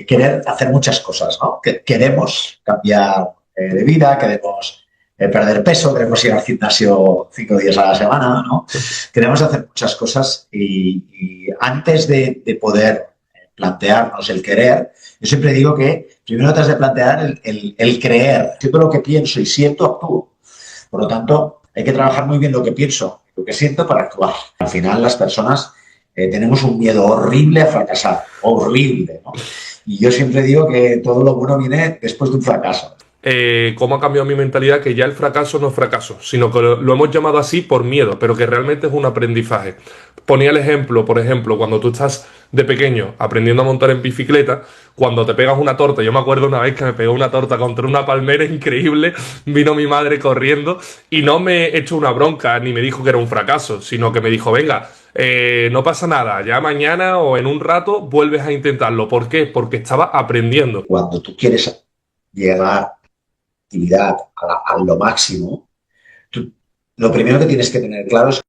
querer hacer muchas cosas, ¿no? Que queremos cambiar de vida, queremos perder peso, queremos ir al gimnasio 5 días a la semana, ¿no? Queremos hacer muchas cosas y antes de poder plantearnos el querer, yo siempre digo que primero te has de plantear el creer. Siento lo que pienso y siento, actúo. Por lo tanto, hay que trabajar muy bien lo que pienso y lo que siento para actuar. Al final, las personas tenemos un miedo horrible a fracasar, horrible, ¿no? Y yo siempre digo que todo lo bueno viene después de un fracaso. Cómo ha cambiado mi mentalidad, que ya el fracaso no es fracaso, sino que lo hemos llamado así por miedo, pero que realmente es un aprendizaje. Ponía el ejemplo, por ejemplo, cuando tú estás de pequeño aprendiendo a montar en bicicleta, cuando te pegas una torta, yo me acuerdo una vez que me pegó una torta contra una palmera increíble, vino mi madre corriendo y no me echó una bronca ni me dijo que era un fracaso, sino que me dijo, venga, no pasa nada, ya mañana o en un rato vuelves a intentarlo. ¿Por qué? Porque estaba aprendiendo. Cuando tú quieres llegar actividad a lo máximo, tú, lo primero que tienes que tener claro es.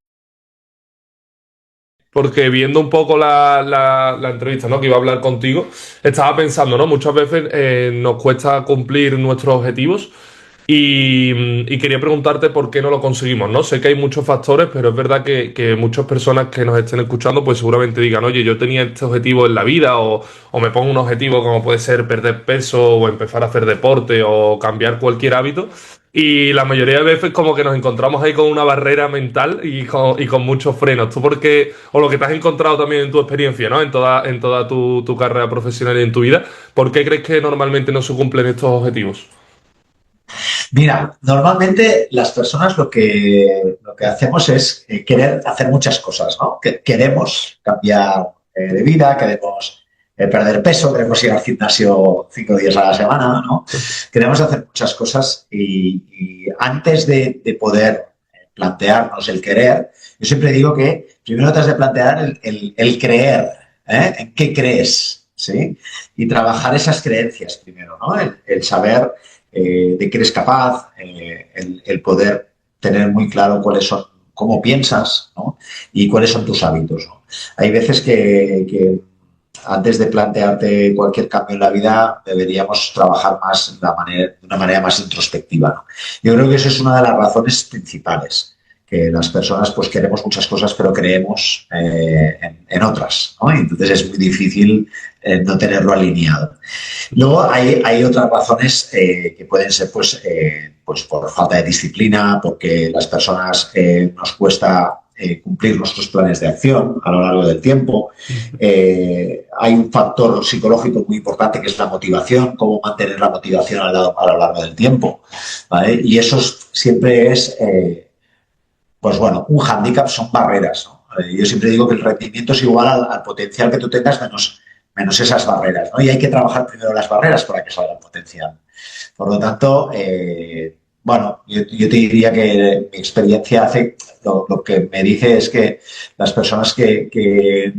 Porque viendo un poco la entrevista, ¿no? Que iba a hablar contigo, estaba pensando, ¿no? Muchas veces nos cuesta cumplir nuestros objetivos y quería preguntarte por qué no lo conseguimos, ¿no? Sé que hay muchos factores, pero es verdad que muchas personas que nos estén escuchando, pues seguramente digan, oye, yo tenía este objetivo en la vida o me pongo un objetivo como puede ser perder peso o empezar a hacer deporte o cambiar cualquier hábito. Y la mayoría de veces como que nos encontramos ahí con una barrera mental y con muchos frenos. ¿Tú por qué, o lo que te has encontrado también en tu experiencia, ¿no? En toda tu carrera profesional y en tu vida, ¿por qué crees que normalmente no se cumplen estos objetivos? Mira, normalmente las personas lo que hacemos es querer hacer muchas cosas, ¿no? Que queremos cambiar de vida, queremos perder peso, queremos ir al gimnasio 5 días a la semana, ¿no? Queremos hacer muchas cosas y antes de poder plantearnos el querer, yo siempre digo que primero te has de plantear el creer, ¿eh? ¿En qué crees? ¿Sí? Y trabajar esas creencias primero, ¿no? El saber de que eres capaz, el poder tener muy claro cuáles son, cómo piensas, ¿no? Y cuáles son tus hábitos, ¿no? Hay veces que antes de plantearte cualquier cambio en la vida deberíamos trabajar más de una manera más introspectiva, ¿no? Yo creo que esa es una de las razones principales, que las personas pues queremos muchas cosas pero creemos en otras, ¿no? Y entonces es muy difícil no tenerlo alineado. Luego hay otras razones que pueden ser pues por falta de disciplina, porque las personas nos cuesta cumplir nuestros planes de acción a lo largo del tiempo. Hay un factor psicológico muy importante que es la motivación, cómo mantener la motivación a lo largo del tiempo, ¿vale? Y eso siempre es, pues bueno, un hándicap, son barreras, ¿no? Yo siempre digo que el rendimiento es igual al potencial que tú tengas menos esas barreras, ¿no? Y hay que trabajar primero las barreras para que salga el potencial. Por lo tanto, bueno, yo te diría que mi experiencia hace, lo que me dice es que las personas que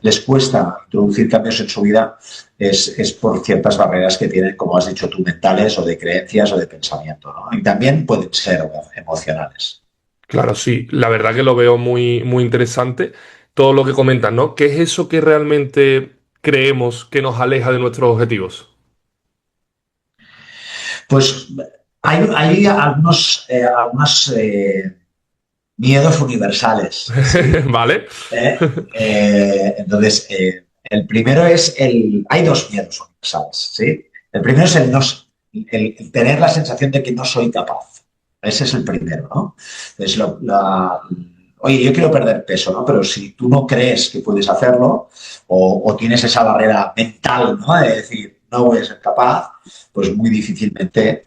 les cuesta introducir cambios en su vida es por ciertas barreras que tienen, como has dicho tú, mentales o de creencias o de pensamiento, ¿no? Y también pueden ser emocionales. Claro, sí, la verdad que lo veo muy, muy interesante todo lo que comentas, ¿no? ¿Qué es eso que realmente creemos que nos aleja de nuestros objetivos? Pues hay algunos miedos universales, ¿sí? ¿Vale? Entonces, el primero es hay dos miedos universales, ¿sí? El primero es el tener la sensación de que no soy capaz. Ese es el primero, ¿no? Entonces, oye, yo quiero perder peso, ¿no? Pero si tú no crees que puedes hacerlo o tienes esa barrera mental, ¿no? De decir, no voy a ser capaz, pues muy difícilmente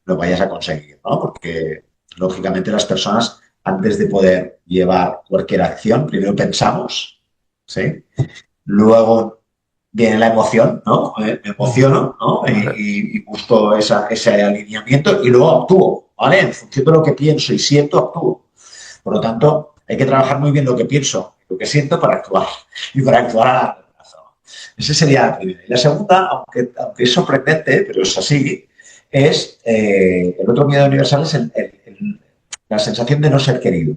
lo vayas a conseguir, ¿no? Porque, lógicamente, las personas antes de poder llevar cualquier acción, primero pensamos, ¿sí? Luego viene la emoción, ¿no? Me emociono, ¿no? Vale. Y busco ese alineamiento y luego actúo, ¿vale? En función de lo que pienso y siento, actúo. Por lo tanto, hay que trabajar muy bien lo que pienso, lo que siento para actuar y para actuar a largo plazo. Esa sería la primera. Y la segunda, aunque es sorprendente, pero es así, es el otro miedo universal es la sensación de no ser querido,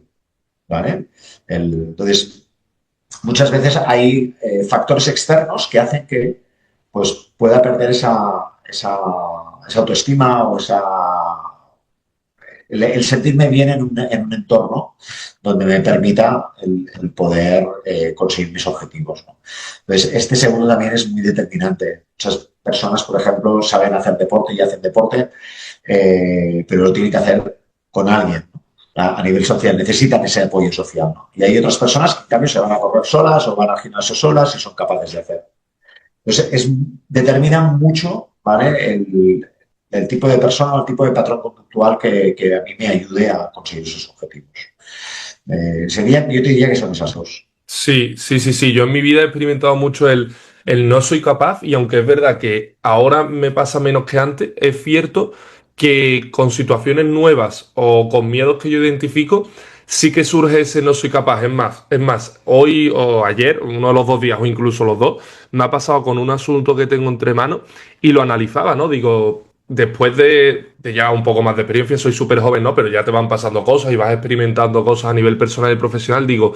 ¿vale? Entonces, muchas veces hay factores externos que hacen que pues pueda perder esa autoestima o el sentirme bien en un entorno donde me permita el poder conseguir mis objetivos, ¿no? Entonces, este segundo también es muy determinante. Muchas personas, por ejemplo, saben hacer deporte y hacen deporte, pero lo tienen que hacer con alguien, ¿no? A nivel social, necesitan ese apoyo social, ¿no? Y hay otras personas que, en cambio, se van a correr solas o van al gimnasio solas y son capaces de hacer. Entonces, determina mucho, ¿vale? El tipo de persona o el tipo de patrón conductual que a mí me ayude a conseguir esos objetivos. Yo te diría que son esas dos. Sí, sí, sí, sí. Yo en mi vida he experimentado mucho el no soy capaz y aunque es verdad que ahora me pasa menos que antes, es cierto que con situaciones nuevas o con miedos que yo identifico, sí que surge ese no soy capaz. Es más, hoy o ayer, uno de los 2 días o incluso los dos, me ha pasado con un asunto que tengo entre manos y lo analizaba, ¿no? Digo, después de ya un poco más de experiencia, soy súper joven, ¿no? Pero ya te van pasando cosas y vas experimentando cosas a nivel personal y profesional, digo,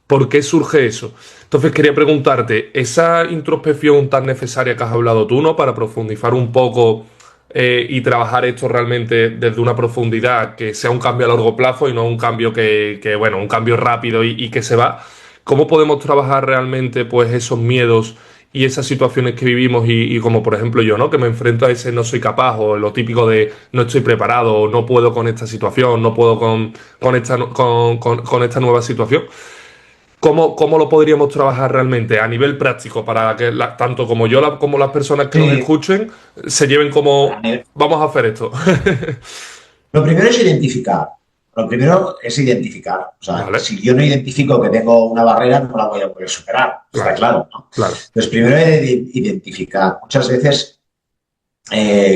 ¿por qué surge eso? Entonces quería preguntarte, esa introspección tan necesaria que has hablado tú, ¿no? Para profundizar un poco y trabajar esto realmente desde una profundidad que sea un cambio a largo plazo y no un cambio bueno, un cambio rápido y que se va. ¿Cómo podemos trabajar realmente pues esos miedos y esas situaciones que vivimos y como por ejemplo yo, ¿no? Que me enfrento a ese no soy capaz o lo típico de no estoy preparado o no puedo con esta situación, no puedo con esta nueva situación. ¿Cómo lo podríamos trabajar realmente a nivel práctico para que tanto como yo como las personas que nos Sí, escuchen se lleven a como nivel- vamos a hacer esto? lo primero es identificar. Lo primero es identificar. O sea, Vale, si yo no identifico que tengo una barrera, no la voy a poder superar. Está claro, claro, ¿no? claro. Entonces, primero he de identificar. Muchas veces,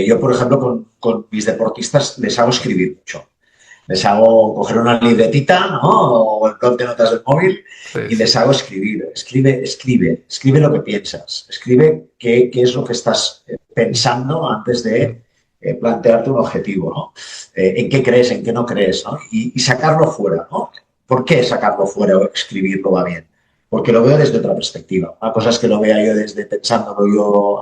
yo, por ejemplo, con mis deportistas les hago escribir mucho. Les hago coger una libretita, ¿no? O el blog de notas del móvil Sí, y sí. les hago escribir. Escribe lo que piensas. Escribe qué es lo que estás pensando antes Mm. de plantearte un objetivo, ¿no? En qué crees, en qué no crees, ¿no? Y sacarlo fuera, ¿no? ¿Por qué sacarlo fuera o escribirlo va bien? Porque lo veo desde otra perspectiva. Una cosa es que lo vea yo desde pensándolo yo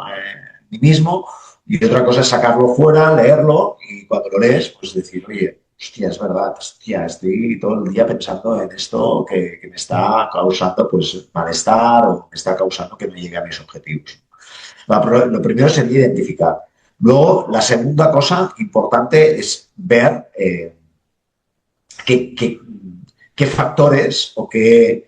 mí mismo y otra cosa es sacarlo fuera, leerlo y cuando lo lees, pues decir, oye, hostia, es verdad, hostia, estoy todo el día pensando en esto que me está causando pues malestar o me está causando que no llegue a mis objetivos. Lo primero sería identificar. Luego, la segunda cosa importante es ver qué, qué- qué factores o qué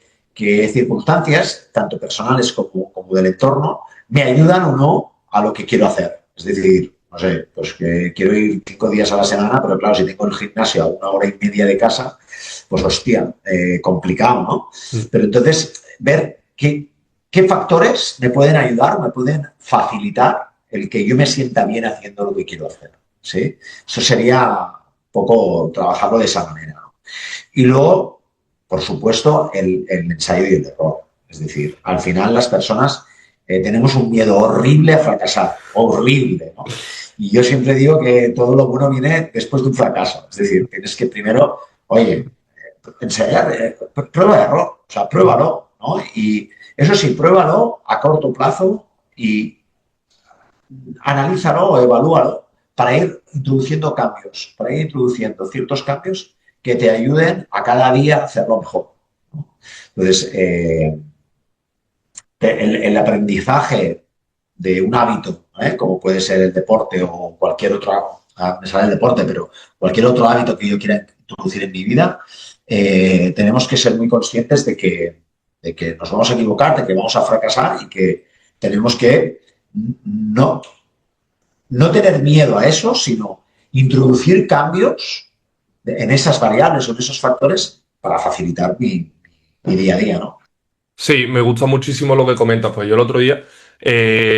circunstancias, tanto personales como del entorno, me ayudan o no a lo que quiero hacer. Es decir, no sé, pues que quiero ir 5 días a la semana, pero claro, si tengo el gimnasio a 1 hora y media de casa, pues hostia, complicado, ¿no? Mm. Pero entonces, ver qué factores me pueden ayudar o me pueden facilitar el que yo me sienta bien haciendo lo que quiero hacer. ¿Sí? Eso sería un poco trabajarlo de esa manera, ¿no? Y luego, por supuesto, el ensayo y el error. Es decir, al final las personas tenemos un miedo horrible a fracasar, horrible, ¿no? Y yo siempre digo que todo lo bueno viene después de un fracaso. Es decir, tienes que primero, oye, ensayar, prueba error, o sea, pruébalo, ¿no? Y eso sí, pruébalo a corto plazo y analízalo o evalúalo para ir introduciendo cambios, para ir introduciendo ciertos cambios que te ayuden a cada día a hacerlo mejor, ¿no? Entonces, el aprendizaje de un hábito, como puede ser el deporte o cualquier otro, me sale el deporte, pero cualquier otro hábito que yo quiera introducir en mi vida, tenemos que ser muy conscientes de que nos vamos a equivocar, de que vamos a fracasar y que tenemos que no, no tener miedo a eso, sino introducir cambios en esas variables o en esos factores para facilitar mi día a día, ¿no? Sí, me gusta muchísimo lo que comentas. Pues yo el otro día,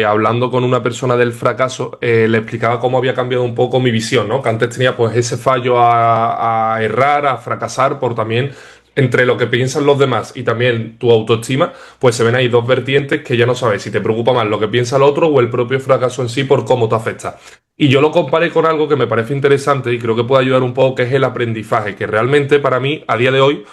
hablando con una persona del fracaso, le explicaba cómo había cambiado un poco mi visión, ¿no? Que antes tenía pues ese fallo a errar, a fracasar, por también entre lo que piensan los demás y también tu autoestima, pues se ven ahí dos vertientes que ya no sabes si te preocupa más lo que piensa el otro o el propio fracaso en sí por cómo te afecta. Y yo lo comparé con algo que me parece interesante y creo que puede ayudar un poco, que es el aprendizaje, que realmente para mí, a día de hoy,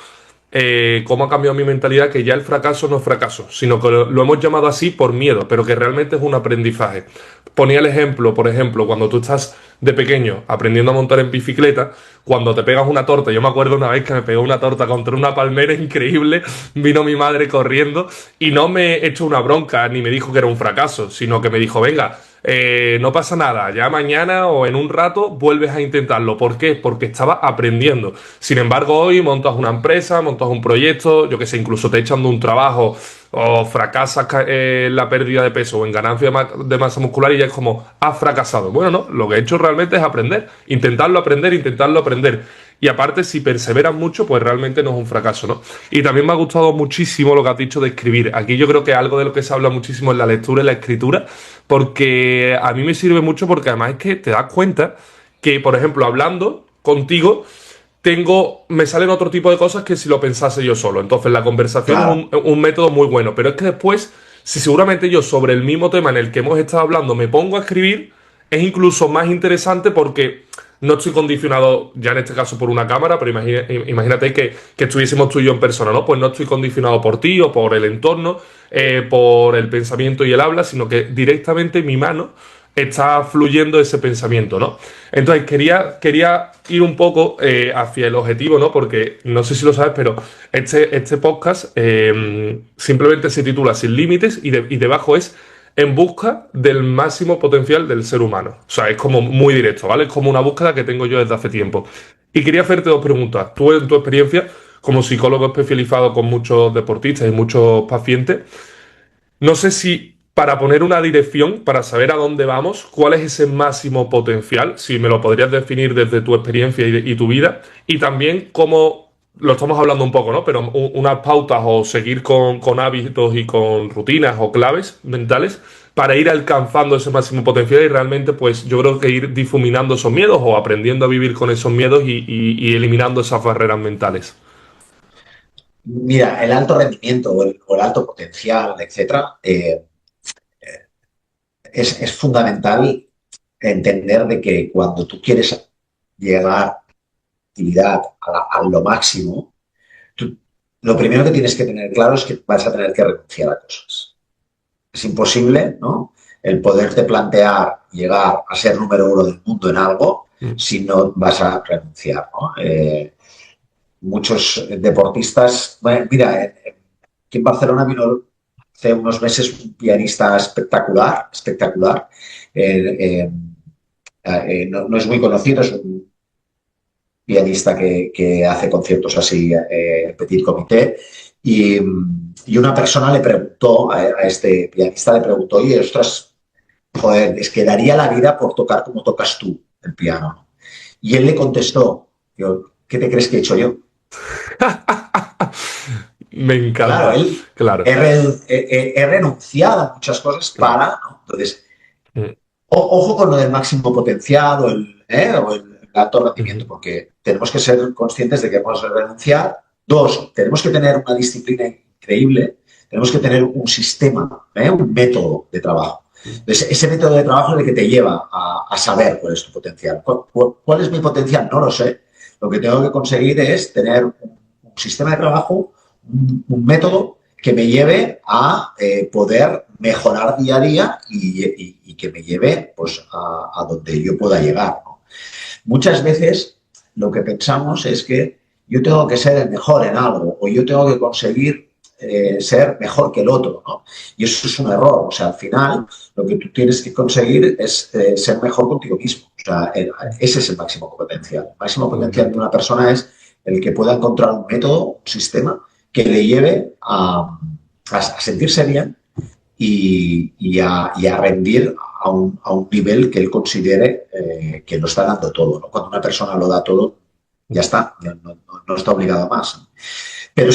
cómo ha cambiado mi mentalidad, que ya el fracaso no es fracaso, sino que lo hemos llamado así por miedo, pero que realmente es un aprendizaje. Ponía el ejemplo, por ejemplo, cuando tú estás de pequeño aprendiendo a montar en bicicleta, cuando te pegas una torta, yo me acuerdo una vez que me pegó una torta contra una palmera increíble, vino mi madre corriendo y no me echó una bronca ni me dijo que era un fracaso, sino que me dijo, venga, no pasa nada, ya mañana o en un rato vuelves a intentarlo. ¿Por qué? Porque estaba aprendiendo. Sin embargo, hoy montas una empresa, montas un proyecto, yo que sé, incluso te echan de un trabajo o fracasas en la pérdida de peso o en ganancia de masa muscular y ya es como, has fracasado. Bueno, no, lo que he hecho realmente es aprender, intentarlo aprender, intentarlo aprender. Y aparte, si perseveras mucho, pues realmente no es un fracaso, ¿no? Y también me ha gustado muchísimo lo que has dicho de escribir. Aquí yo creo que algo de lo que se habla muchísimo es la lectura y la escritura, porque a mí me sirve mucho porque además es que te das cuenta que, por ejemplo, hablando contigo, me salen otro tipo de cosas que si lo pensase yo solo. Entonces, la conversación es Claro. un método muy bueno, pero es que después, si seguramente yo sobre el mismo tema en el que hemos estado hablando me pongo a escribir, es incluso más interesante porque no estoy condicionado, ya en este caso por una cámara, pero imagínate que estuviésemos tú y yo en persona, ¿no? Pues no estoy condicionado por ti o por el entorno, por el pensamiento y el habla, sino que directamente mi mano está fluyendo ese pensamiento, ¿no? Entonces quería ir un poco hacia el objetivo, ¿no? Porque no sé si lo sabes, pero este podcast simplemente se titula Sin Límites y debajo es en busca del máximo potencial del ser humano. O sea, es como muy directo, ¿vale? Es como una búsqueda que tengo yo desde hace tiempo. Y quería hacerte dos preguntas. Tú, en tu experiencia, como psicólogo especializado con muchos deportistas y muchos pacientes, no sé si para poner una dirección, para saber a dónde vamos, cuál es ese máximo potencial, si me lo podrías definir desde tu experiencia y tu vida, y también cómo, lo estamos hablando un poco, ¿no? Pero unas pautas o seguir con hábitos y con rutinas o claves mentales para ir alcanzando ese máximo potencial y realmente, pues yo creo que ir difuminando esos miedos o aprendiendo a vivir con esos miedos y eliminando esas barreras mentales. Mira, el alto rendimiento o el alto potencial, etcétera, es fundamental entender de que cuando tú quieres llegar a actividad a lo máximo, tú, lo primero que tienes que tener claro es que vas a tener que renunciar a cosas. Es imposible, ¿no? El poderte plantear llegar a ser número uno del mundo en algo Mm. si no vas a renunciar, ¿no? Muchos deportistas, bueno, mira, aquí en Barcelona vino hace unos meses un pianista espectacular, espectacular. Eh, eh, no es muy conocido, es un pianista que hace conciertos así, petit comité, y una persona le preguntó a este pianista, le preguntó, oye, ostras, joder, es que daría la vida por tocar como tocas tú el piano. Y él le contestó, yo, ¿qué te crees que he hecho yo? Me Claro, encanta, él claro. he renunciado a muchas cosas Claro. para, ¿no? Entonces, Mm, ojo con lo del máximo potencial o el alto rendimiento, ujú. porque tenemos que ser conscientes de que hemos de renunciar. Dos, tenemos que tener una disciplina increíble, tenemos que tener un sistema, un método de trabajo. Entonces, ese método de trabajo es el que te lleva a saber cuál es tu potencial. ¿Cuál es mi potencial? No lo sé. Lo que tengo que conseguir es tener un sistema de trabajo, un método que me lleve a poder mejorar día a día y que me lleve pues, a donde yo pueda llegar, ¿no? Muchas veces lo que pensamos es que yo tengo que ser el mejor en algo o yo tengo que conseguir ser mejor que el otro, ¿no? Y eso es un error. O sea, al final lo que tú tienes que conseguir es ser mejor contigo mismo. O sea, ese es el máximo potencial. El máximo Me potencial de encanta. una persona es el que pueda encontrar un método, un sistema que le lleve a sentirse bien y a rendir a un nivel que él considere que lo está dando todo, ¿no? Cuando una persona lo da todo, ya está, no está obligado a más. Pero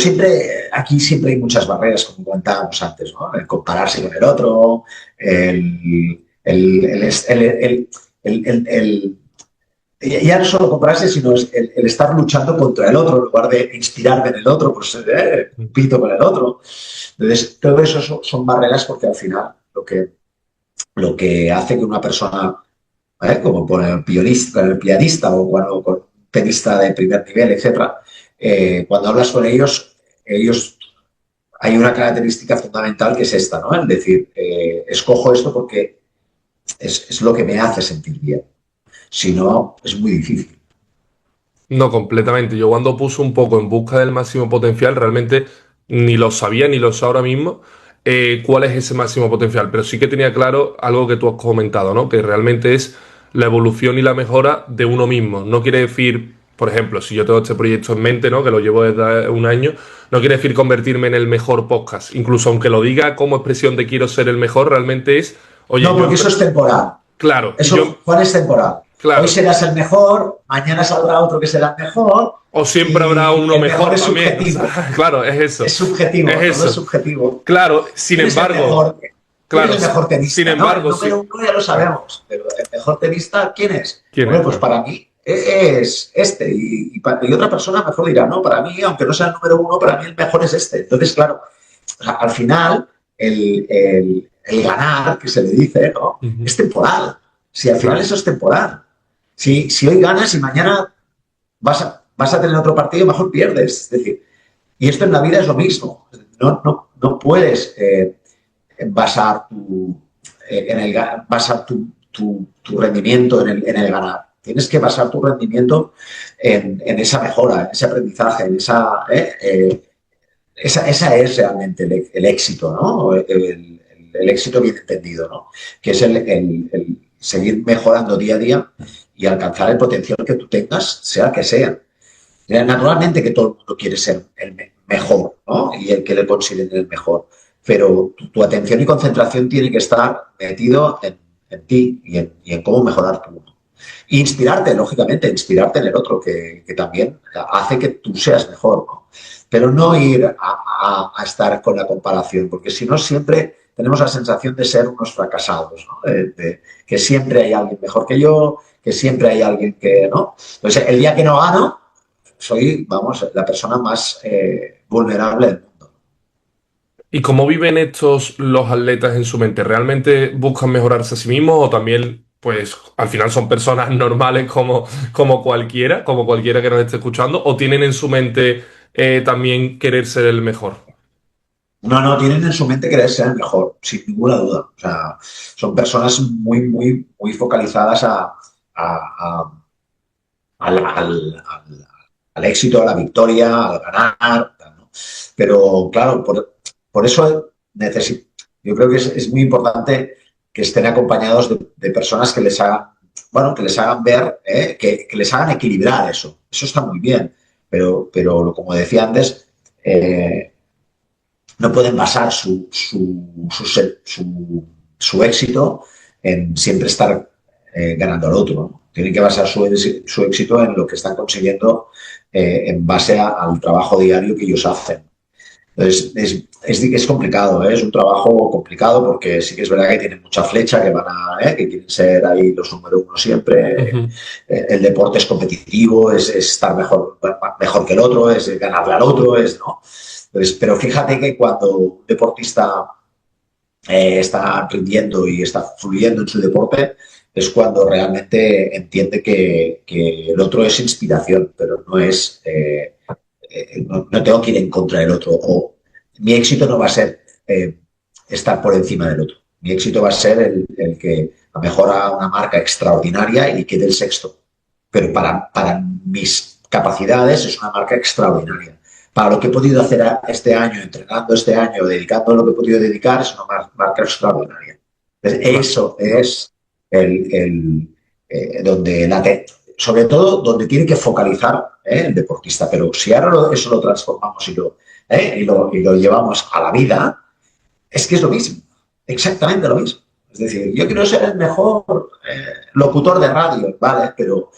aquí siempre hay muchas barreras, como comentábamos antes, ¿no? El compararse con el otro, el ya no solo compararse, sino el estar luchando contra el otro, en lugar de inspirarme en el otro, pues pito con el otro. Entonces, todo eso son barreras porque al final lo que hace que una persona, como por el pianista o cuando con un tenista de primer nivel, etcétera, cuando hablas con ellos hay una característica fundamental que es esta, ¿no? Es decir, escojo esto porque es lo que me hace sentir bien. Si no, es muy difícil. No, completamente. Yo cuando puse un poco en busca del máximo potencial, realmente ni lo sabía ni lo sé ahora mismo cuál es ese máximo potencial, pero sí que tenía claro algo que tú has comentado, ¿no? Que realmente es la evolución y la mejora de uno mismo. No quiere decir, por ejemplo, si yo tengo este proyecto en mente, ¿no? Que lo llevo desde un año, no quiere decir convertirme en el mejor podcast. Incluso aunque lo diga como expresión de quiero ser el mejor, realmente es, oye, No, porque eso es temporal. claro, y yo, Eso, Juan, es temporal. Hoy claro. serás el mejor, mañana saldrá otro que será el mejor O siempre habrá y uno el mejor mejor es también. O subjetivo. sea, claro, es eso. Es subjetivo, Es todo es eso. subjetivo. Claro, sin ¿Quién es el embargo, mejor? ¿Quién es claro, el mejor sin tenista? No, el embargo, número sí. uno ya lo sabemos, pero el mejor tenista, ¿quién es? ¿Quién Bueno, es? pues Claro. para mí es este. Y otra persona mejor dirá, no, para mí, aunque no sea el número uno, para mí el mejor es este. Entonces, claro, o sea, al final, el ganar, que se le dice, ¿no? Ujú. Es temporal. Si al final Claro. eso es temporal. Si hoy ganas y mañana vas a tener otro partido, mejor pierdes. Es decir, y esto en la vida es lo mismo. No puedes basar basar tu rendimiento en el ganar. Tienes que basar tu rendimiento en esa mejora, en ese aprendizaje, esa es realmente el éxito, ¿no? El éxito bien entendido, ¿no? Que es el seguir mejorando día a día y alcanzar el potencial que tú tengas, sea que sea. Naturalmente que todo el mundo quiere ser el mejor, ¿no? Y el que le consideren el mejor. Pero tu atención y concentración tiene que estar metido en ti y en cómo mejorar tú. Inspirarte, lógicamente, inspirarte en el otro, que también hace que tú seas mejor, ¿no? Pero no ir a estar con la comparación, porque si no siempre tenemos la sensación de ser unos fracasados, ¿no? Que siempre hay alguien mejor que yo, que siempre hay alguien que, ¿no? Entonces, el día que no gano, soy, vamos, la persona más vulnerable del mundo. ¿Y cómo viven estos los atletas en su mente? ¿Realmente buscan mejorarse a sí mismos o también, pues, al final son personas normales como cualquiera que nos esté escuchando, o tienen en su mente también querer ser el mejor? No, tienen en su mente querer ser el mejor, sin ninguna duda. O sea, son personas muy focalizadas a- al éxito, a la victoria, al ganar, ¿no? Pero claro, por eso yo creo que es muy importante que estén acompañados de personas que les hagan, bueno, que les hagan ver, que les hagan equilibrar eso. Eso está muy bien, pero como decía antes, no pueden basar su éxito en siempre estar ganando al otro, ¿no? Tienen que basar su éxito en lo que están consiguiendo en base al trabajo diario que ellos hacen. Entonces, es complicado, ¿eh? Es un trabajo complicado porque sí que es verdad que tienen mucha flecha, que quieren ser ahí los número uno siempre. Ujú. El deporte es competitivo, es estar mejor que el otro, es ganarle al otro, ¿no? Entonces, pero fíjate que cuando un deportista está rindiendo y está fluyendo en su deporte, es cuando realmente entiende que el otro es inspiración, pero no tengo que ir en contra del otro. O mi éxito no va a ser estar por encima del otro. Mi éxito va a ser el que mejora una marca extraordinaria y quede el sexto. Pero para mis capacidades es una marca extraordinaria. Para lo que he podido hacer este año, entrenando este año, dedicando lo que he podido dedicar, es una marca extraordinaria. Entonces, Claro. eso es donde sobre todo donde tiene que focalizar el deportista. Pero si ahora eso lo transformamos y lo llevamos a la vida, es que es lo mismo, exactamente lo mismo. Es decir, yo quiero ser el mejor locutor de radio, ¿vale? Pero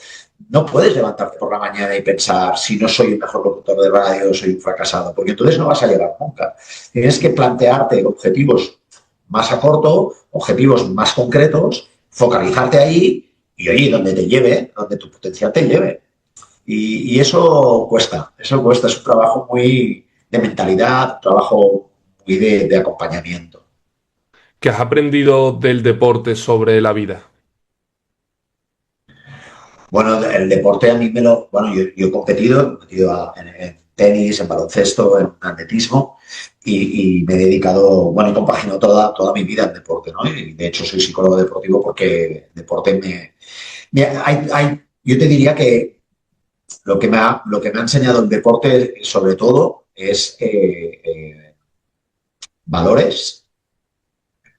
no puedes levantarte por la mañana y pensar, si no soy el mejor locutor de radio, soy un fracasado, porque entonces no vas a llegar nunca. Tienes que plantearte objetivos más a corto, objetivos más concretos, focalizarte ahí y oye, donde te lleve, donde tu potencial te lleve. Y eso cuesta, es un trabajo muy de mentalidad, un trabajo muy de acompañamiento. ¿Qué has aprendido del deporte sobre la vida? Bueno, el deporte a mí bueno, yo he competido en tenis, en baloncesto, en atletismo y me he dedicado, bueno, he compaginado toda mi vida en deporte, ¿no? Y de hecho soy psicólogo deportivo porque deporte yo te diría que lo que me ha enseñado el deporte sobre todo es valores,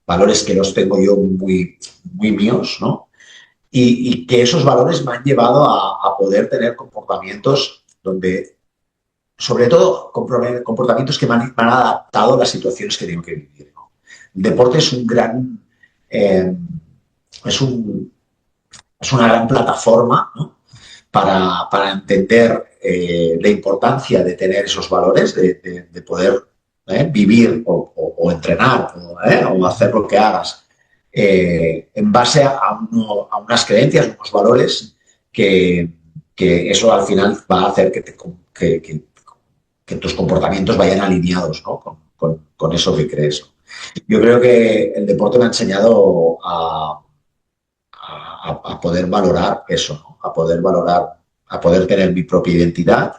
valores que los tengo yo muy míos, ¿no? Y que esos valores me han llevado a poder tener comportamientos donde, sobre todo, comportamientos que me han adaptado a las situaciones que tengo que vivir, ¿no? El deporte es un gran, eh, es, un, es una gran plataforma, ¿no? Para entender la importancia de tener esos valores, de poder vivir o entrenar o hacer lo que hagas en base a unas creencias, unos valores que, que, eso al final va a hacer que tus comportamientos vayan alineados, ¿no? Con eso que crees. Yo creo que el deporte me ha enseñado a poder valorar eso, ¿no? A poder valorar, a poder tener mi propia identidad,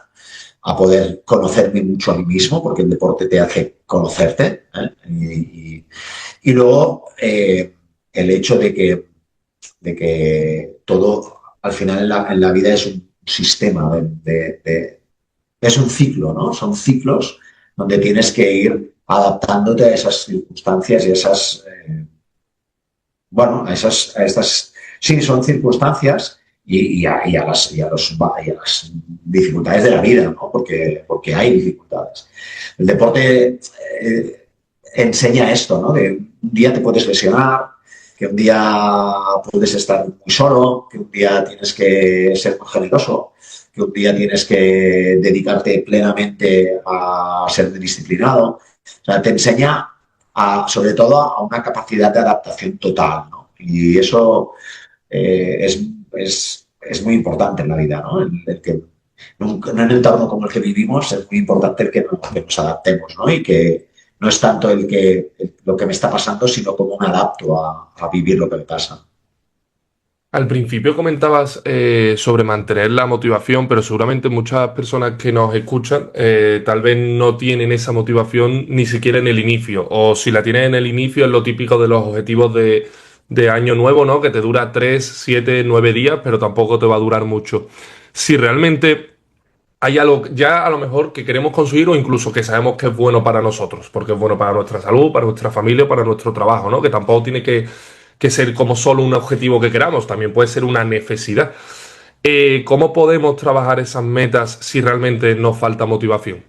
a poder conocerme mucho a mí mismo, porque el deporte te hace conocerte. Y luego el hecho de que todo al final en la vida es un sistema, es un ciclo, ¿no? Son ciclos donde tienes que ir adaptándote a esas circunstancias y esas, bueno, a estas, sí, son circunstancias y a las dificultades de la vida, ¿no? Porque hay dificultades. El deporte enseña esto, ¿no? De un día te puedes lesionar, que un día puedes estar muy solo, que un día tienes que ser muy generoso, que un día tienes que dedicarte plenamente a ser disciplinado. O sea, te enseña sobre todo a una capacidad de adaptación total, ¿no? Y eso es muy importante en la vida, ¿no? El que, en un entorno como el que vivimos es muy importante el que nos adaptemos, ¿no? Y que no es tanto lo que me está pasando, sino cómo me adapto a vivir lo que me pasa. Al principio comentabas sobre mantener la motivación, pero seguramente muchas personas que nos escuchan tal vez no tienen esa motivación ni siquiera en el inicio, o si la tienen en el inicio es lo típico de los objetivos de año nuevo, ¿no? Que te dura 3, 7, 9 días, pero tampoco te va a durar mucho. Si realmente hay algo ya a lo mejor que queremos conseguir o incluso que sabemos que es bueno para nosotros, porque es bueno para nuestra salud, para nuestra familia o para nuestro trabajo, ¿no? Que tampoco tiene que ser como solo un objetivo que queramos, también puede ser una necesidad. ¿Cómo podemos trabajar esas metas si realmente nos falta motivación?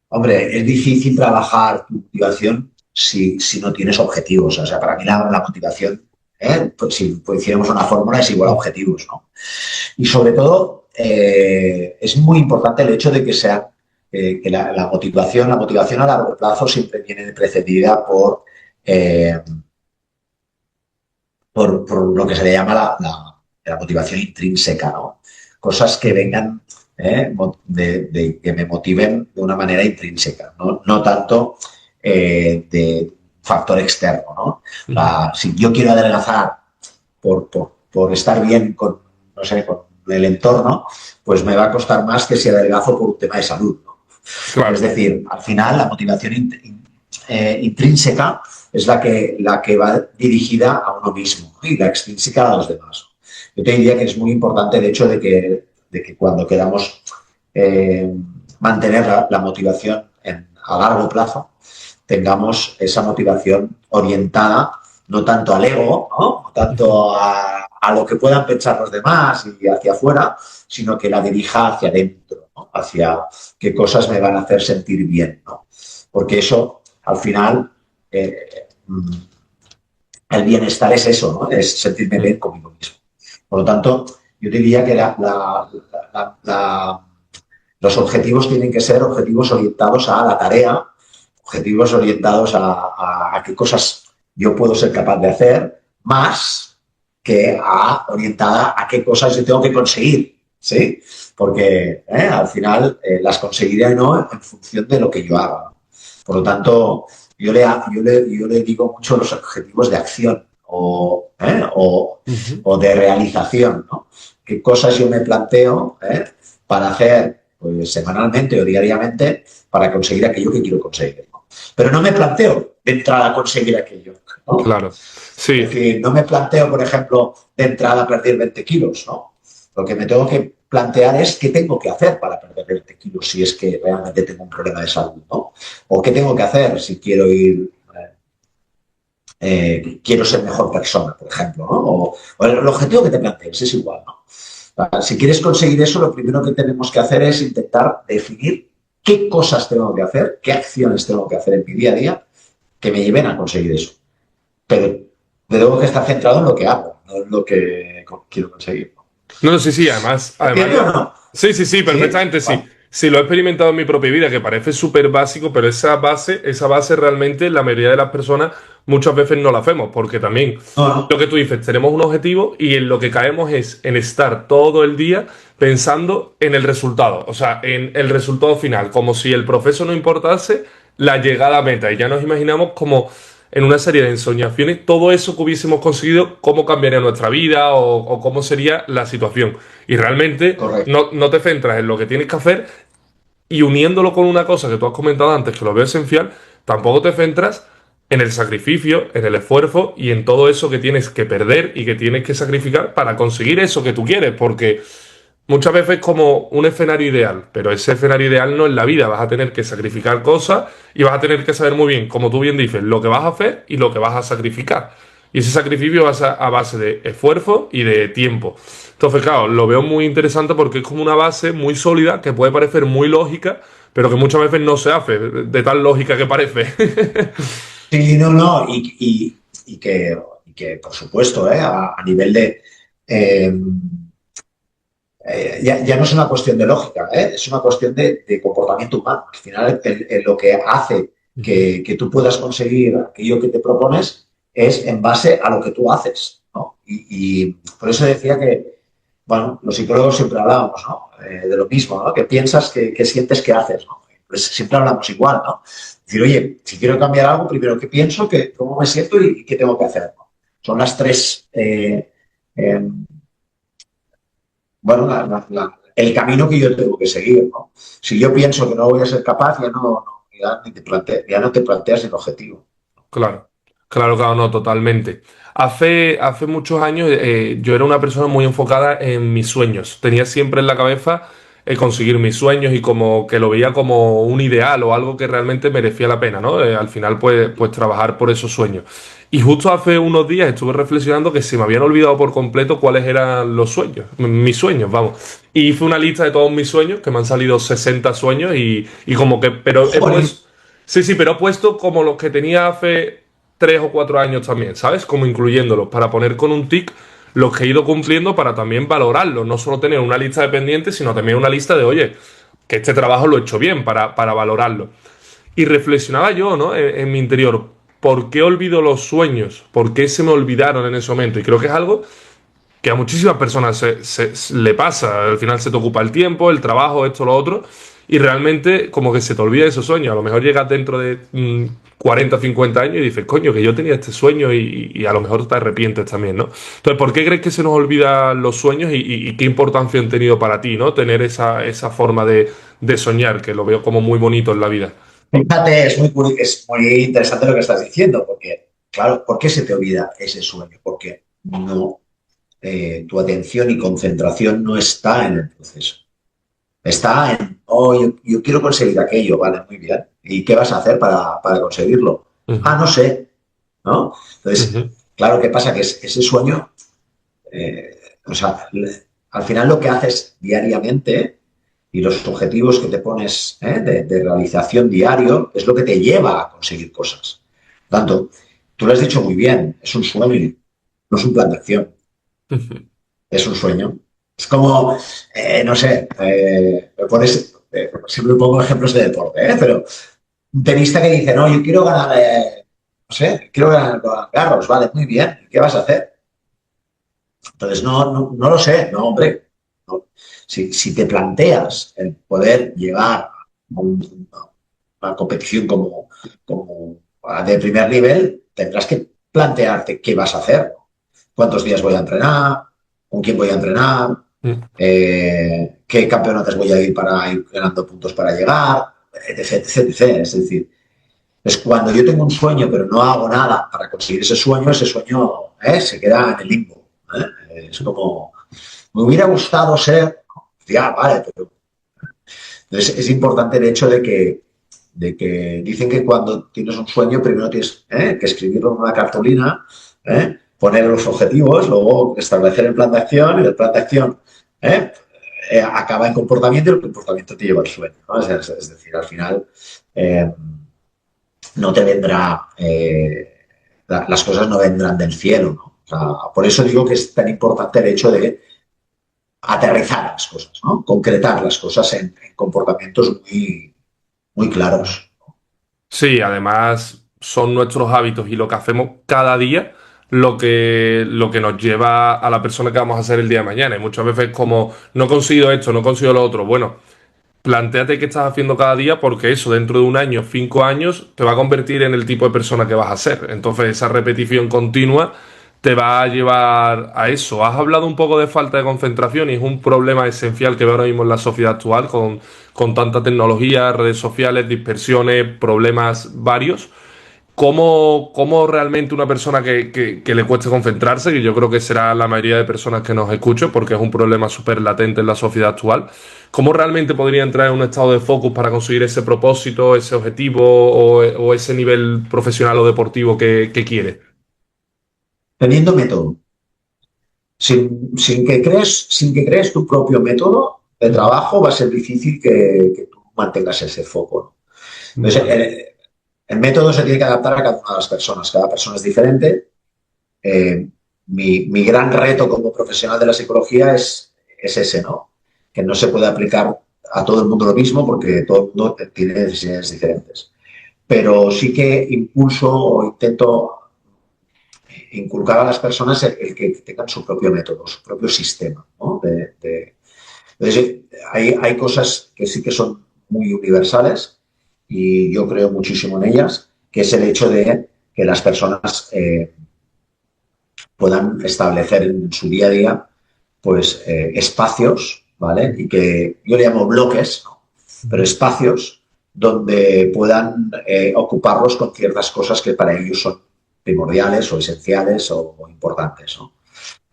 Hombre, es difícil trabajar tu motivación si no tienes objetivos. O sea, para mí la motivación, pues si hiciéramos una fórmula, es igual a objetivos, ¿no? Y sobre todo, es muy importante el hecho de que sea que la motivación a largo plazo siempre viene precedida eh, por lo que se le llama la motivación intrínseca, ¿no? Cosas que vengan que me motiven de una manera intrínseca, no tanto de factor externo, ¿no? Ujú. Si yo quiero adelgazar por estar bien con, no sé, con el entorno, pues me va a costar más que si adelgazo por un tema de salud, ¿no? Es Claro. decir, al final la motivación intrínseca es la que va dirigida a uno mismo, ¿no? Y la extrínseca a los demás. Yo te diría que es muy importante el hecho de que cuando queramos eh, mantener la motivación a largo plazo, tengamos esa motivación orientada no tanto al ego, no Ujú. tanto a lo que puedan pensar los demás y hacia afuera, sino que la dirija hacia adentro, ¿no? Hacia qué cosas me van a hacer sentir bien, ¿no? Porque eso, al final, el bienestar es eso, ¿no? Es sentirme bien conmigo mismo. Por lo tanto, yo diría que los objetivos tienen que ser objetivos orientados a la tarea, objetivos orientados a qué cosas yo puedo ser capaz de hacer, más que orientada a qué cosas yo tengo que conseguir, ¿sí? Porque al final las conseguiré no en función de lo que yo haga. Por lo tanto, yo le digo mucho los objetivos de acción, Ujú. o de realización, ¿no? ¿Qué cosas yo me planteo para hacer pues, semanalmente o diariamente para conseguir aquello que quiero conseguir, ¿no? Pero no me planteo de entrada conseguir aquello, ¿no? Claro. Es Sí, decir, no me planteo, por ejemplo, de entrada perder 20 kilos, ¿no? Lo que me tengo que plantear es qué tengo que hacer para perder 20 kilos si es que realmente tengo un problema de salud, ¿no? O qué tengo que hacer si quiero quiero ser mejor persona, por ejemplo, ¿no? O el objetivo que te plantees es igual, ¿no? Si quieres conseguir eso, lo primero que tenemos que hacer es intentar definir qué cosas tengo que hacer, qué acciones tengo que hacer en mi día a día que me lleven a conseguir eso. Pero tengo que estar centrado en lo que hago, no en lo que quiero conseguir. no, no, sí, sí, además ¿Entiendes o no? sí, sí, sí, ¿Sí? perfectamente sí. Vale. Sí, lo he experimentado en mi propia vida, que parece súper básico, pero esa base realmente la mayoría de las personas muchas veces no la hacemos, porque también No, no. lo que tú dices, tenemos un objetivo y en lo que caemos es en estar todo el día pensando en el resultado, o sea, en el resultado final, como si el proceso no importase la llegada a meta. Y ya nos imaginamos como en una serie de ensoñaciones todo eso que hubiésemos conseguido, cómo cambiaría nuestra vida o cómo sería la situación. Y realmente Correcto. no te centras en lo que tienes que hacer y uniéndolo con una cosa que tú has comentado antes, que lo veo esencial, tampoco te centras en el sacrificio, en el esfuerzo y en todo eso que tienes que perder y que tienes que sacrificar para conseguir eso que tú quieres, porque muchas veces es como un escenario ideal, pero ese escenario ideal no es la vida, vas a tener que sacrificar cosas y vas a tener que saber muy bien, como tú bien dices, lo que vas a hacer y lo que vas a sacrificar. Y ese sacrificio va a base de esfuerzo y de tiempo. Entonces, claro, lo veo muy interesante porque es como una base muy sólida que puede parecer muy lógica, pero que muchas veces no se hace de tal lógica que parece. Sí, no, no. Y que, por supuesto, a nivel de... eh, ya no es una cuestión de lógica, es una cuestión de comportamiento humano. Al final, lo que hace que tú puedas conseguir aquello que te propones es en base a lo que tú haces, ¿no? Y por eso decía que, bueno, los psicólogos siempre hablábamos, ¿no? De lo mismo, ¿no? Que piensas, que sientes, que haces, ¿no? Pues siempre hablamos igual, ¿no? Decir, oye, si quiero cambiar algo, primero qué pienso, cómo me siento y qué tengo que hacer, ¿no? Son las tres eh, bueno, el camino que yo tengo que seguir, ¿no? Si yo pienso que no voy a ser capaz, ya no te planteas el objetivo. Claro, claro, claro, no, totalmente. Hace muchos años yo era una persona muy enfocada en mis sueños. Tenía siempre en la cabeza conseguir mis sueños y como que lo veía como un ideal o algo que realmente merecía la pena, ¿no? Al final, pues trabajar por esos sueños. Y justo hace unos días estuve reflexionando que se me habían olvidado por completo cuáles eran los sueños, mis sueños, vamos. Y hice una lista de todos mis sueños, que me han salido 60 sueños y como que, pero he Jolín, puesto... Sí, sí, pero he puesto como los que tenía hace 3 o 4 años también, ¿sabes? Como incluyéndolos, para poner con un tic los que he ido cumpliendo para también valorarlos. No solo tener una lista de pendientes, sino también una lista de, oye, que este trabajo lo he hecho bien para valorarlo. Y reflexionaba yo, ¿no? En mi interior, ¿por qué olvido los sueños? ¿Por qué se me olvidaron en ese momento? Y creo que es algo que a muchísimas personas le pasa. Al final se te ocupa el tiempo, el trabajo, esto, lo otro, y realmente como que se te olvida esos sueños. A lo mejor llegas dentro de 40, 50 años y dices, coño, que yo tenía este sueño y a lo mejor te arrepientes también, ¿no? Entonces, ¿por qué crees que se nos olvidan los sueños y qué importancia han tenido para ti, ¿no? Tener esa forma de soñar, que lo veo como muy bonito en la vida. fíjate, es muy interesante lo que estás diciendo, porque, claro, ¿por qué se te olvida ese sueño? Porque no, tu atención y concentración no está en el proceso. Está en, oh, yo quiero conseguir aquello, vale, muy bien. ¿Y qué vas a hacer para conseguirlo? Ah, Ujú, no sé, ¿no? Entonces, ujú, claro, ¿qué pasa? Que ese sueño, o sea, al final lo que haces diariamente y los objetivos que te pones de realización diario es lo que te lleva a conseguir cosas. Tanto, tú lo has dicho muy bien, es un sueño, no es un plan de acción, ujú. es un sueño. Es como, no sé, me pones, siempre pongo ejemplos de deporte, pero un tenista que dice, no, yo quiero ganar, no sé, quiero ganar Roland Garros, vale, muy bien, ¿qué vas a hacer? Entonces, no lo sé, no, hombre. No. Si te planteas el poder llegar a una competición como de primer nivel, tendrás que plantearte qué vas a hacer, ¿no? ¿Cuántos días voy a entrenar? ¿Con quién voy a entrenar? Mm. ¿Qué campeonatos voy a ir para ir ganando puntos para llegar? Etc, etc, etc. Es decir, es cuando yo tengo un sueño pero no hago nada para conseguir ese sueño se queda en el limbo. Es como, me hubiera gustado ser, ya, vale, pero... Entonces es importante el hecho de que dicen que cuando tienes un sueño primero tienes que escribirlo en una cartulina, poner los objetivos, luego establecer el plan de acción y el plan de acción ¿eh? Acaba en comportamiento y el comportamiento te lleva al sueño, ¿no? Es decir, al final no te vendrá, las cosas no vendrán del cielo, ¿no? O sea, por eso digo que es tan importante el hecho de aterrizar las cosas, ¿no? Concretar las cosas en comportamientos muy, muy claros. Sí, además son nuestros hábitos y lo que hacemos cada día lo que nos lleva a la persona que vamos a ser el día de mañana. Y muchas veces como no consigo esto, no consigo lo otro. Bueno, plantéate qué estás haciendo cada día porque eso dentro de un año, 5 años, te va a convertir en el tipo de persona que vas a ser. Entonces esa repetición continua te va a llevar a eso. Has hablado un poco de falta de concentración y es un problema esencial que veo ahora mismo en la sociedad actual con tanta tecnología, redes sociales, dispersiones, problemas varios. ¿Cómo realmente una persona que le cueste concentrarse, que yo creo que será la mayoría de personas que nos escuchen, porque es un problema súper latente en la sociedad actual, cómo realmente podría entrar en un estado de focus para conseguir ese propósito, ese objetivo o ese nivel profesional o deportivo que quiere? Teniendo método, sin que crees tu propio método de trabajo, va a ser difícil que tú mantengas ese foco, ¿no? Entonces, Vale. el método se tiene que adaptar a cada una de las personas. Cada persona es diferente. Mi gran reto como profesional de la psicología es ese, ¿no? Que no se puede aplicar a todo el mundo lo mismo porque todo el mundo tiene necesidades diferentes. Pero sí que impulso o intento inculcar a las personas el que tengan su propio método, su propio sistema, ¿no? Entonces, hay cosas que sí que son muy universales y yo creo muchísimo en ellas, que es el hecho de que las personas puedan establecer en su día a día pues espacios, ¿vale? Y que yo le llamo bloques, ¿no? Pero espacios donde puedan ocuparlos con ciertas cosas que para ellos son primordiales o esenciales o importantes, ¿no?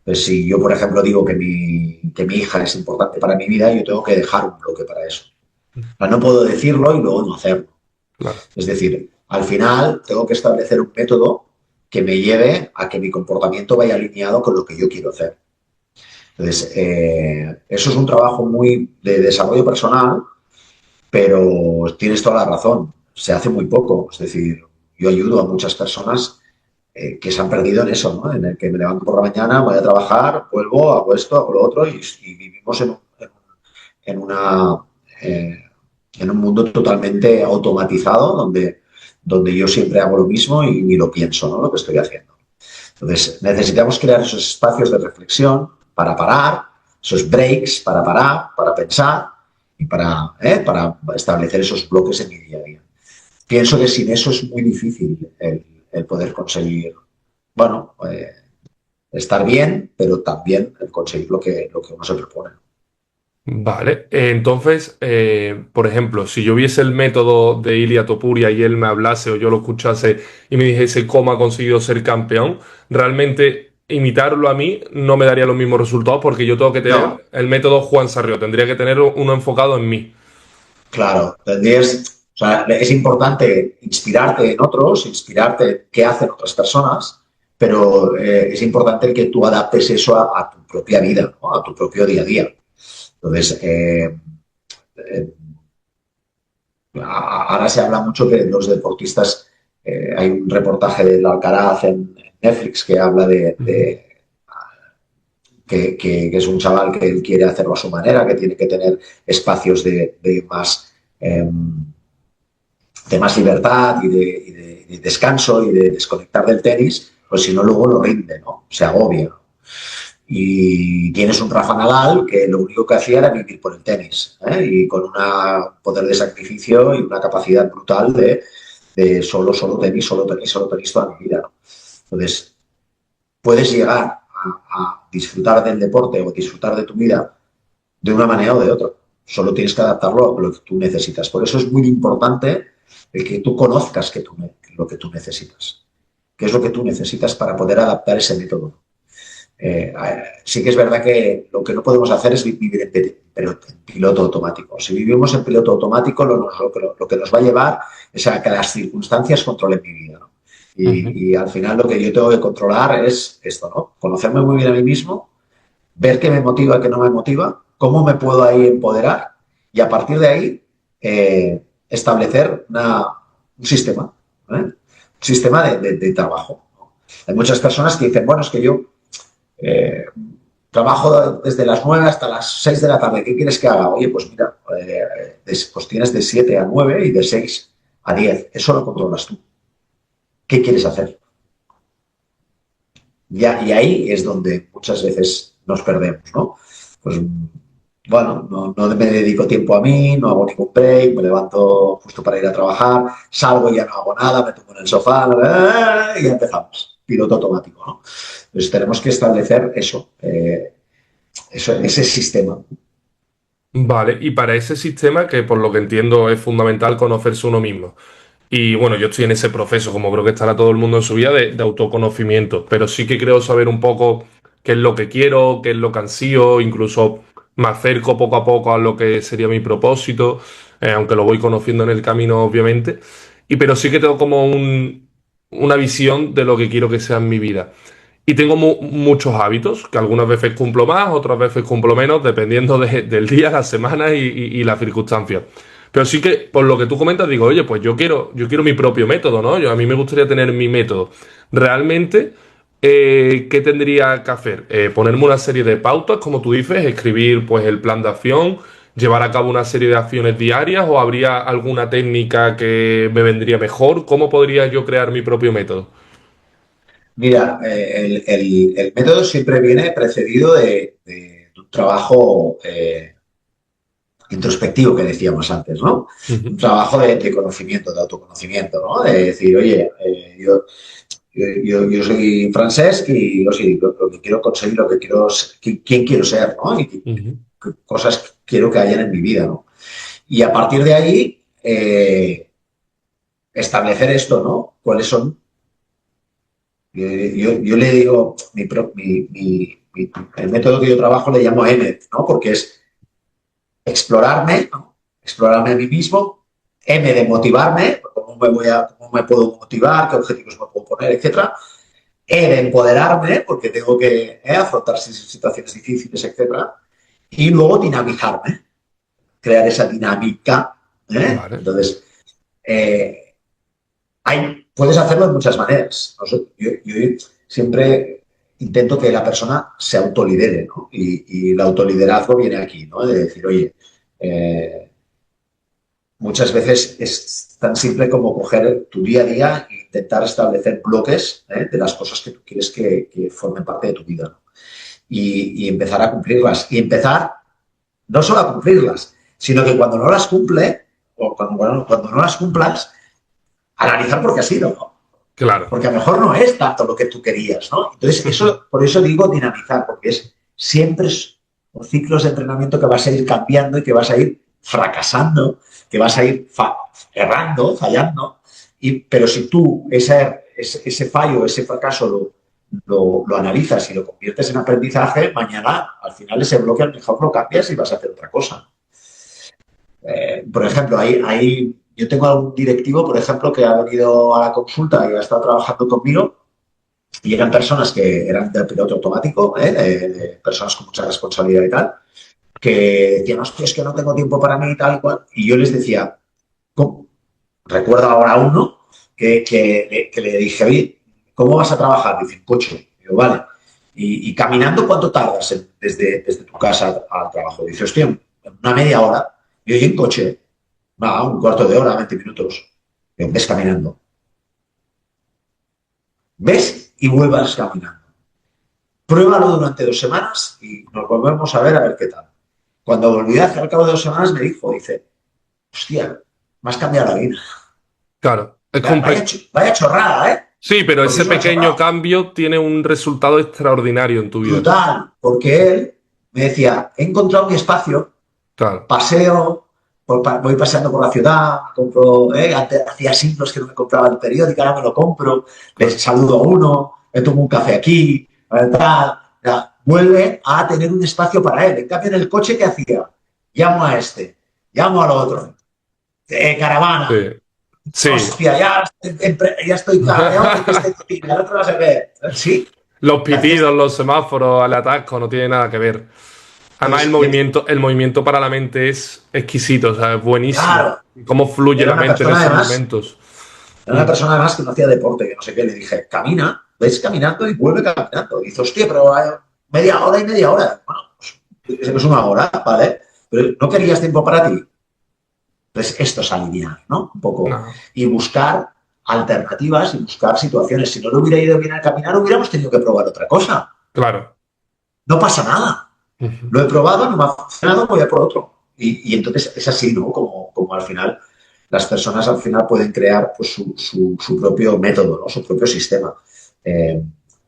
Pues si yo, por ejemplo, digo que mi hija es importante para mi vida, yo tengo que dejar un bloque para eso. O sea, no puedo decirlo y luego no hacerlo. Claro. Es decir, al final tengo que establecer un método que me lleve a que mi comportamiento vaya alineado con lo que yo quiero hacer. Entonces, eso es un trabajo muy de desarrollo personal, pero tienes toda la razón. Se hace muy poco. Es decir, yo ayudo a muchas personas que se han perdido en eso, ¿no? En el que me levanto por la mañana, voy a trabajar, vuelvo, hago esto, hago lo otro y vivimos en una, eh, en un mundo totalmente automatizado donde yo siempre hago lo mismo y ni lo pienso, ¿no? Lo que estoy haciendo. Entonces, necesitamos crear esos espacios de reflexión para parar, esos breaks para parar, para pensar y para establecer esos bloques en mi día a día. Pienso que sin eso es muy difícil el poder conseguir, bueno, estar bien, pero también el conseguir lo que uno se propone. Vale, entonces, por ejemplo, si yo viese el método de Ilia Topuria y él me hablase o yo lo escuchase y me dijese cómo ha conseguido ser campeón, realmente imitarlo a mí no me daría los mismos resultados porque yo tengo que No, tener el método Juan Sarrió, tendría que tener uno enfocado en mí. claro, o sea, es importante inspirarte en otros, inspirarte en qué hacen otras personas, pero es importante que tú adaptes eso a tu propia vida, ¿no? A tu propio día a día. Entonces, eh, ahora se habla mucho que los deportistas, hay un reportaje del Alcaraz en Netflix que habla Ujú. que es un chaval que él quiere hacerlo a su manera, que tiene que tener espacios de más libertad y de descanso y de desconectar del tenis, pues si no luego lo rinde, ¿no? Se agobia. Y tienes un Rafa Nadal que lo único que hacía era vivir por el tenis, ¿eh? Y con un poder de sacrificio y una capacidad brutal de solo tenis, solo tenis, solo tenis toda mi vida, ¿no? Entonces, puedes llegar a disfrutar del deporte o disfrutar de tu vida de una manera o de otra. Solo tienes que adaptarlo a lo que tú necesitas. Por eso es muy importante el que tú conozcas lo que tú necesitas. ¿Qué es lo que tú necesitas para poder adaptar ese método? Sí que es verdad que lo que no podemos hacer es vivir en piloto automático. Si vivimos en piloto automático, lo que nos va a llevar es a que las circunstancias controlen mi vida, ¿no? Ujú. Y al final lo que yo tengo que controlar es esto, ¿no? Conocerme muy bien a mí mismo, ver qué me motiva, qué no me motiva, cómo me puedo ahí empoderar y a partir de ahí establecer un sistema, ¿eh? Un sistema de trabajo, ¿no? Hay muchas personas que dicen, bueno, es que yo eh, trabajo desde las 9 hasta las 6 de la tarde. ¿Qué quieres que haga? Oye, pues mira, pues tienes de 7 a 9 y de 6 a 10. Eso lo controlas tú. ¿Qué quieres hacer? Ya, y ahí es donde muchas veces nos perdemos, ¿no? Pues bueno, no me dedico tiempo a mí, no hago ningún break, me levanto justo para ir a trabajar, salgo y ya no hago nada, me tumbo en el sofá y ya empezamos. Piloto automático, ¿no? Entonces tenemos que establecer eso, ese sistema. Vale, y para ese sistema, que por lo que entiendo es fundamental conocerse uno mismo. Y bueno, yo estoy en ese proceso, como creo que estará todo el mundo en su vida, de autoconocimiento, pero sí que creo saber un poco qué es lo que quiero, qué es lo que ansío, incluso me acerco poco a poco a lo que sería mi propósito, aunque lo voy conociendo en el camino, obviamente. Y pero sí que tengo como una visión de lo que quiero que sea en mi vida. Y tengo muchos hábitos, que algunas veces cumplo más, otras veces cumplo menos, dependiendo del día, la semana y las circunstancias. Pero sí que, por lo que tú comentas, digo, oye, pues yo quiero mi propio método, ¿no? A mí me gustaría tener mi método. Realmente, ¿qué tendría que hacer? Ponerme una serie de pautas, como tú dices, escribir pues el plan de acción, llevar a cabo una serie de acciones diarias, o habría alguna técnica que me vendría mejor. ¿Cómo podría yo crear mi propio método? Mira, el método siempre viene precedido de un trabajo introspectivo que decíamos antes, ¿no? Un Ujú, trabajo de conocimiento, de autoconocimiento, ¿no? De decir, oye, yo soy Francesc y yo sí, lo que quiero conseguir, lo que quiero, quién quiero ser, ¿no? Y ujú. qué cosas quiero que hayan en mi vida, ¿no? Y a partir de ahí, establecer esto, ¿no? ¿Cuáles son? Yo le digo, el método que yo trabajo le llamo EMET, ¿no? Porque es explorarme, ¿no? Explorarme a mí mismo, M de motivarme, cómo me puedo motivar, qué objetivos me puedo poner, etcétera. E de empoderarme, porque tengo que afrontar situaciones difíciles, etcétera. Y luego dinamizarme, crear esa dinámica. Vale, Entonces, puedes hacerlo de muchas maneras. Yo siempre intento que la persona se autolidere, ¿no? Y el autoliderazgo viene aquí, ¿no? De decir, oye, eh, muchas veces es tan simple como coger tu día a día e intentar establecer bloques de las cosas que tú quieres que formen parte de tu vida, ¿no? Y empezar a cumplirlas. Y empezar no solo a cumplirlas, sino que cuando no las cumple o cuando no las cumplas, analizar por qué ha sido, ¿no? claro. Porque a lo mejor no es tanto lo que tú querías, ¿no? Entonces, por eso digo dinamizar, porque siempre son ciclos de entrenamiento que vas a ir cambiando y que vas a ir fracasando, que vas a ir errando, fallando, pero si tú ese fallo, ese fracaso lo analizas y lo conviertes en aprendizaje, mañana al final ese bloque a lo mejor lo cambias y vas a hacer otra cosa. Por ejemplo, yo tengo algún directivo, por ejemplo, que ha venido a la consulta y ha estado trabajando conmigo y eran personas que eran de piloto automático, de personas con mucha responsabilidad y tal, que decían, hostia, es que no tengo tiempo para mí y tal y cual. Y yo les decía, ¿cómo? Recuerdo ahora uno que le dije, oye, ¿cómo vas a trabajar? Dice, en coche. Digo, vale. Y caminando, ¿cuánto tardas desde tu casa al trabajo? Dice, hostia, una media hora. Y yo, en coche, nada, un cuarto de hora, 20 minutos. Digo, ves caminando. Ves y vuelvas caminando. Pruébalo durante 2 semanas y nos volvemos a ver qué tal. Cuando volví a hacer al cabo de 2 semanas me dijo, dice, hostia, me has cambiado la vida. Claro, es Vaya, complejo. vaya chorrada, ¿eh? Sí, pero Porque ese eso lo ha pequeño chorrado. cambio tiene un resultado extraordinario en tu vida. Brutal, porque él me decía, he encontrado mi espacio, Claro, paseo, voy paseando por la ciudad, compro, antes hacía siglos que no me compraba el periódico, ahora me lo compro, les claro. saludo a uno, me tomo un café aquí, tal, ya, vuelve a tener un espacio para él. En cambio, en el coche, ¿qué hacía? Llamo a este, llamo al otro, caravana, Sí. Sí. hostia, ya estoy cabreado porque este tío, el otro no se ve. Sí, Los gracias. pitidos, los semáforos, el atasco, no tiene nada que ver. Además, Pues, y el movimiento para la mente es exquisito, o sea, es buenísimo. claro, Cómo fluye era la una mente en persona esos además, momentos. era una Mm, persona además que no hacía deporte, que no sé qué. Le dije, camina, ves caminando y vuelve caminando. Y dice, hostia, pero hay media hora y media hora. Bueno, pues es una hora, ¿vale? Pero no querías tiempo para ti. Entonces, esto es alinear, ¿no? Un poco. no, Y buscar alternativas y buscar situaciones. Si no le hubiera ido bien al caminar, hubiéramos tenido que probar otra cosa. claro. No pasa nada. Ujú. Lo he probado, no me ha funcionado, voy a por otro. Y entonces es así, ¿no? Como al final las personas al final pueden crear pues, su propio método, ¿no? Su propio sistema. Eh,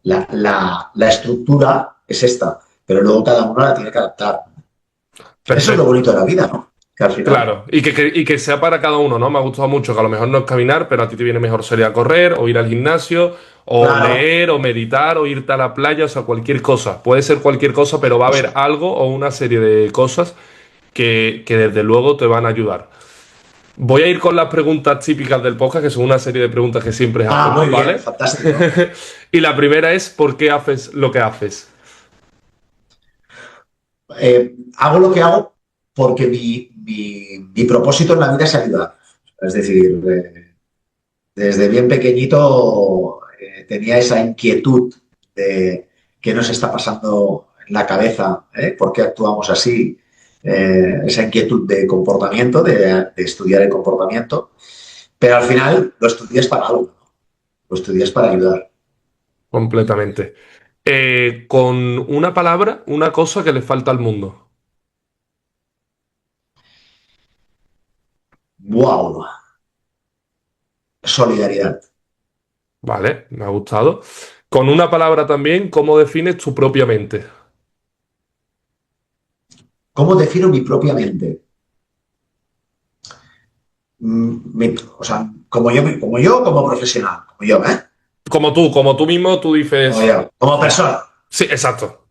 la estructura es esta, pero luego cada uno la tiene que adaptar. Eso es lo Perfecto. bonito de la vida, ¿no? Que al final, Claro, y que sea para cada uno, ¿no? Me ha gustado mucho que a lo mejor no es caminar, pero a ti te viene mejor salir a correr, o ir al gimnasio, o claro, leer, o meditar, o irte a la playa, o sea, cualquier cosa. Puede ser cualquier cosa, pero va a haber eso. algo o una serie de cosas que desde luego te van a ayudar. Voy a ir con las preguntas típicas del podcast, que son una serie de preguntas que siempre Ah, muy hacemos, bien, ¿vale? fantástico. Y la primera es, ¿por qué haces lo que haces? Hago lo que hago porque mi propósito en la vida es ayudar. Es decir, desde bien pequeñito tenía esa inquietud de qué nos está pasando en la cabeza, por qué actuamos así, esa inquietud de comportamiento, de estudiar el comportamiento, pero al final lo estudias para algo, ¿no? Lo estudias para ayudar. Completamente. Con una palabra, una cosa que le falta al mundo. ¡Wow! Solidaridad. Vale, me ha gustado. Con una palabra también, ¿cómo defines tu propia mente? ¿Cómo defino mi propia mente? O sea, como profesional, como yo, ¿eh? Como tú mismo, tú Como dices. yo, como persona. Sí, exacto.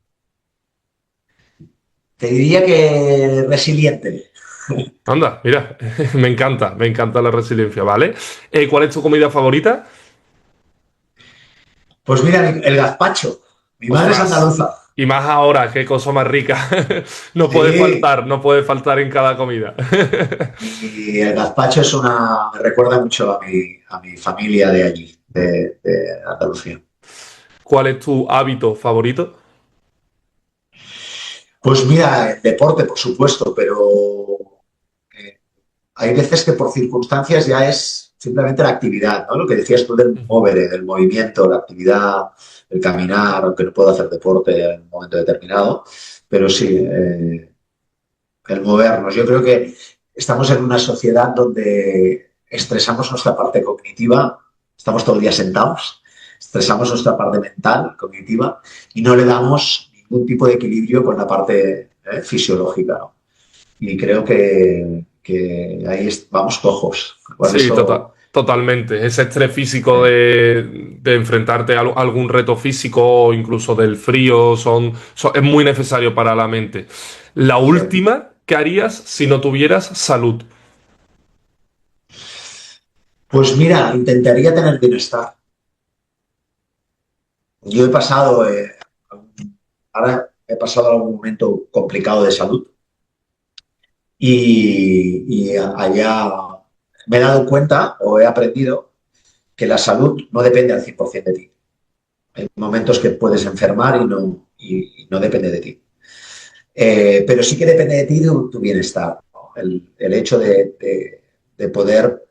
Te diría que resiliente. Anda, mira, me encanta la resiliencia, ¿vale? ¿Cuál es tu comida favorita? Pues mira, el gazpacho. Mi madre es Ostras. andaluza. Y más ahora, qué cosa más rica. No puede Sí. faltar, no puede faltar en cada comida. Y el gazpacho me recuerda mucho a mi familia de allí, de Andalucía. ¿Cuál es tu hábito favorito? Pues mira, el deporte, por supuesto, pero eh, hay veces que por circunstancias ya es simplemente la actividad, ¿no? Lo que decías tú del mover, del movimiento, la actividad, el caminar, aunque no puedo hacer deporte en un momento determinado, pero sí, el movernos. Yo creo que estamos en una sociedad donde estresamos nuestra parte cognitiva, estamos todo el día sentados, estresamos nuestra parte mental, cognitiva, y no le damos ningún tipo de equilibrio con la parte fisiológica, ¿no? Y creo que ahí vamos cojos. Por Sí, eso, totalmente. Ese estrés físico eh, de enfrentarte a algún reto físico o incluso del frío es muy necesario para la mente. La sí. última, ¿qué harías si no tuvieras salud? Pues mira, intentaría tener bienestar. Yo he pasado, ahora he pasado algún momento complicado de salud y allá me he dado cuenta o he aprendido que la salud no depende al 100% de ti. Hay momentos que puedes enfermar y no depende de ti. Pero sí que depende de ti tu bienestar, ¿no? El hecho de poder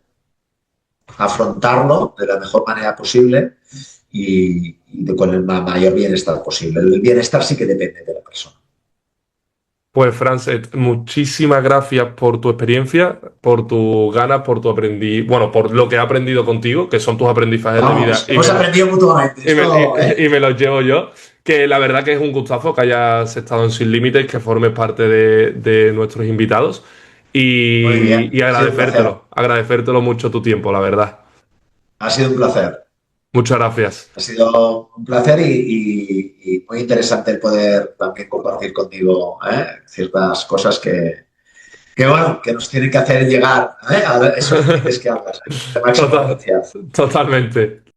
afrontarlo de la mejor manera posible con el mayor bienestar posible. El bienestar sí que depende de la persona. Pues, Frances, muchísimas gracias por tu experiencia, por tus ganas, bueno, por lo que he aprendido contigo, que son tus aprendizajes de vida, Vamos, hemos aprendido mutuamente. y me, Esto, ¿eh? y me los llevo yo. Que la verdad que es un gustazo que hayas estado en Sin Límites, que formes parte de nuestros invitados Muy bien, y ha sido un placer. agradecértelo mucho tu tiempo, la verdad. Ha sido un placer. Muchas gracias. Ha sido un placer y muy interesante el poder también compartir contigo ciertas cosas bueno, que nos tienen que hacer llegar a esos límites que hablas. De máximo Total, potencial. totalmente.